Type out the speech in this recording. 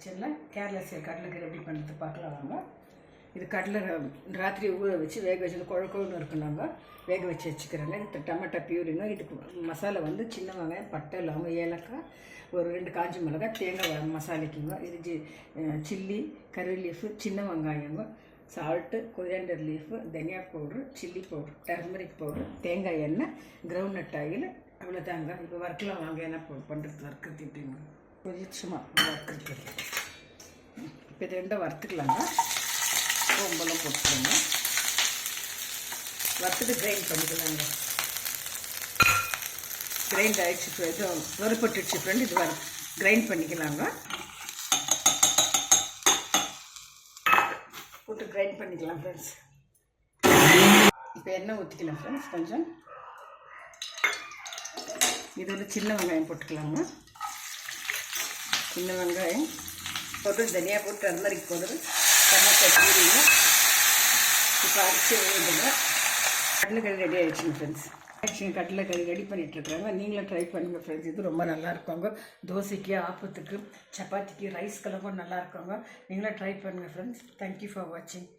கிச்சனில் கேர்லெஸ் கடலைக்கறி எப்படி பண்ணுறது பார்க்கலாம் வாங்க. இது கடலை ராத்திரி ஊற வச்சு வேக வச்சது குழக்கொன்னு இருக்குனாங்க, வேக வச்சு வச்சுக்கிறாங்க. இது டமாட்டா பியூரிங்க. இதுக்கு மசாலா வந்து சின்ன வெங்காயம், பட்டை, லவங்கம், ஏலக்காய், ஒரு 2 காஞ்ச மிளகாய், தேங்காய் மசாலைக்குங்க. இது சில்லி, கறி லீஃபு, சின்ன வெங்காயங்க, சால்ட்டு, கொரியாண்டர் லீஃபு, தனியா powder, chilli powder, turmeric powder, தேங்காய் எண்ணெய், கிரவுண்ட் நட் ஆயில், அவ்வளோதாங்க. இப்போ வறுக்கலாம் வாங்க. என்ன பண்ணுறது வறுக்கிறதுட்டுங்க கொஞ்சம் சும்மா வறுக்கிறது. இப்போ இது ரெண்டும் வறுத்துக்கலாங்க. சோம்பெல்லாம் போட்டுக்கோங்க. வறுத்துட்டு கிரைண்ட் பண்ணிக்கலாங்க. கிரைண்ட் ஆகிடுச்சு, இது வறுப்பட்டுடுச்சு ஃப்ரெண்ட். இது கிரைண்ட் பண்ணிக்கலாங்க. போட்டு கிரைண்ட் பண்ணிக்கலாம் ஃப்ரெண்ட்ஸ். இப்போ எண்ணெய் ஊற்றிக்கலாம் ஃப்ரெண்ட்ஸ். கொஞ்சம் இது வந்து சின்ன வெங்காயம் போட்டுக்கலாங்க. சின்ன வெங்காயம் போட்டு தனியாக போட்டு டர்மரிக் போடுறது, டமாட்டா பியூரிங்க. இப்போ அரைச்சி வேண்டுங்க. கடலைக்கறி ரெடி ஆகிடுச்சுங்க ஃப்ரெண்ட்ஸ். கடலைக்கறி ரெடி பண்ணிகிட்ருக்குறாங்க. நீங்களும் ட்ரை பண்ணுங்கள் ஃப்ரெண்ட்ஸ். இது ரொம்ப நல்லா இருக்குங்க. தோசைக்கு, ஆப்பத்துக்கு, சப்பாத்திக்கு, ரைஸ்க்கெல்லாம் கூட நல்லா இருக்குங்க. நீங்களும் ட்ரை பண்ணுங்கள் ஃப்ரெண்ட்ஸ். தேங்க்யூ ஃபார் வாட்சிங்.